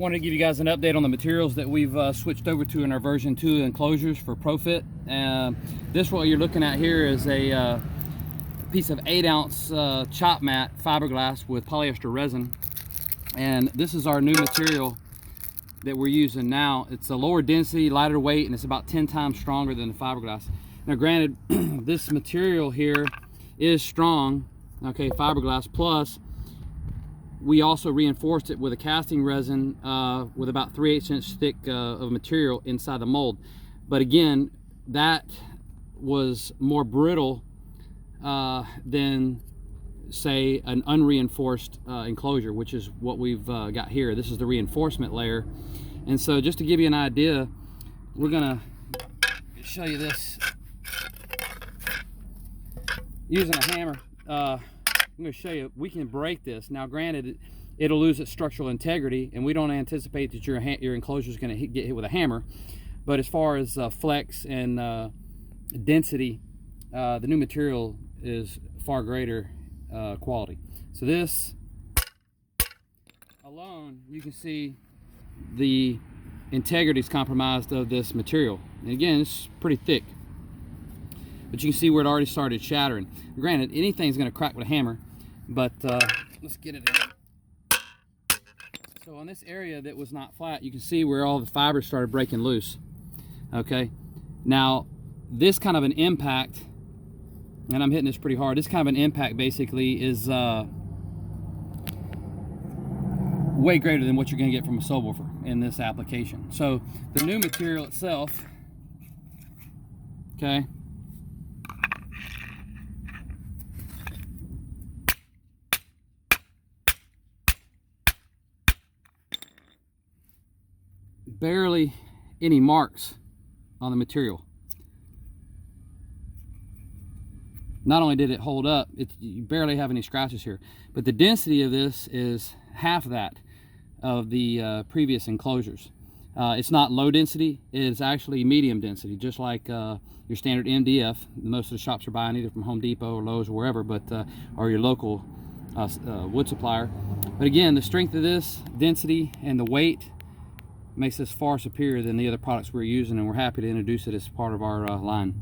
Wanted to give you guys an update on the materials that we've switched over to in our version 2 enclosures for ProFit. This what you're looking at here is a piece of 8-ounce chop mat fiberglass with polyester resin, and this is our new material that we're using now. It's a lower density, lighter weight, and it's about 10 times stronger than the fiberglass. Now granted, this material here is strong, okay, fiberglass, plus we also reinforced it with a casting resin with about 3/8 inch thick of material inside the mold. But again, that was more brittle than, say, an unreinforced enclosure, which is what we've got here. This is the reinforcement layer. And so just to give you an idea, we're gonna show you this using a hammer. I'm going to show you, we can break this. Now granted, it'll lose its structural integrity, and we don't anticipate that your enclosure is going to get hit with a hammer. But as far as flex and density, the new material is far greater quality. So this alone, you can see the integrity is compromised of this material. And again, it's pretty thick, but you can see where it already started shattering. Granted, anything's going to crack with a hammer, but let's get it in. So on this area that was not flat, you can see where all the fibers started breaking loose. Okay, now this kind of an impact, and I'm hitting this pretty hard, this kind of an impact basically is way greater than what you're going to get from a subwoofer in this application. So the new material itself, okay, barely any marks on the material. Not only did it hold up, you barely have any scratches here, but the density of this is half that of the previous enclosures. It's not low density, it's actually medium density, just like your standard MDF. Most of the shops are buying either from Home Depot or Lowe's or wherever, but or your local wood supplier. But again, the strength of this, density, and the weight makes this far superior than the other products we're using, and we're happy to introduce it as part of our line.